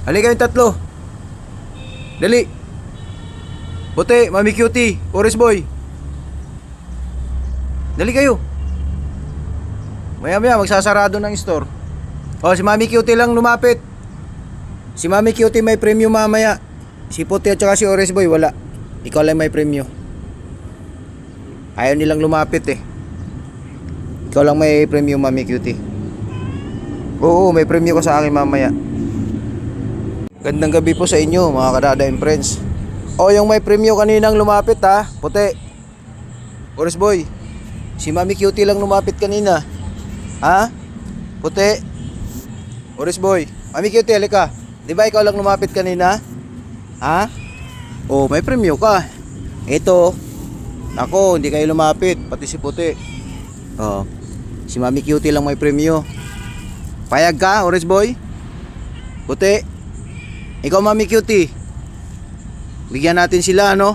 Halika kayong tatlo. Dali. Puti, Mami Cutie, Oris Boy. Dali kayo. Maya maya magsasarado ng store. O, si Mami Cutie lang lumapit. Si Mami Cutie may premium mamaya. Si Puti at saka si Oris Boy wala. Ikaw lang may premium. Ayaw nilang lumapit eh. Ikaw lang may premium, Mami Cutie. Oo, may premium ka sa akin mamaya. Gandang gabi po sa inyo mga kadada and friends. O, yung may premium kaninang lumapit ha, Puti, Oris Boy. Si Mami Cutie lang lumapit kanina. Ha? Puti, Oris Boy. Mami Cutie, halika. Di ba ikaw lang lumapit kanina? Ha? O, may premium ka. Ito. Ako, hindi kayo lumapit. Pati si Puti. O, si Mami Cutie lang may premium. Payag ka, Oris Boy? Puti. Ikaw, Mami Cutie. Bigyan natin sila, ano?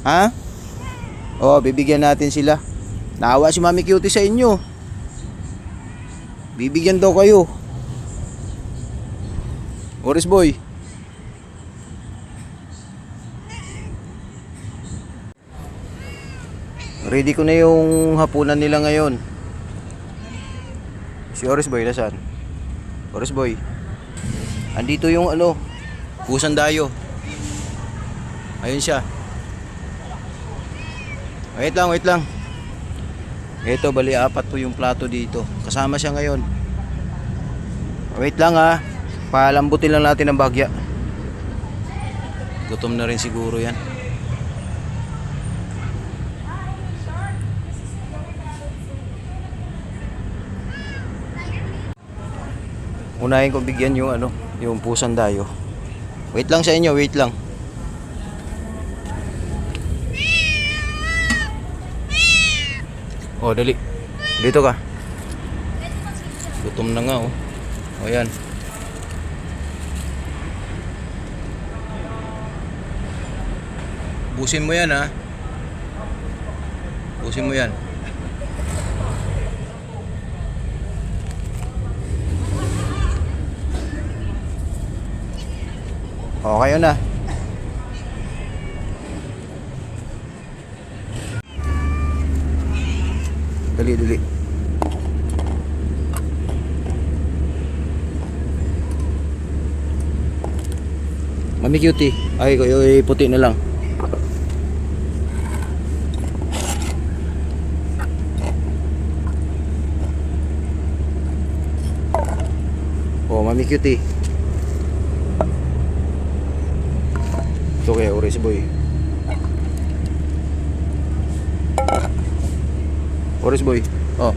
Ha? O, bibigyan natin sila. Naawa si Mami Cutie sa inyo. Bibigyan daw kayo. Oris Boy. Ready ko na yung hapunan nila ngayon. Si Oris Boy, nasaan? Oris Boy. Andito yung ano, pusang dayo. Ayun siya. Wait lang, wait lang. Ito, bali apat po yung plato dito. Kasama siya ngayon. Wait lang ha. Palambutin lang natin ang bagya. Gutom na rin siguro yan. Unahin ko bigyan yung ano, yung pusang dayo. Wait lang sa inyo, wait lang. Oh, dali. Dito ka. Gutom na nga oh. O yan. Busin mo yan ha. Busin mo yan. O, kayo na. Dali, dali. Mami Cutie. Ay, puti na lang. Oh, Mami Cutie. Ito kaya Oris Boy. Oris Boy. Oh.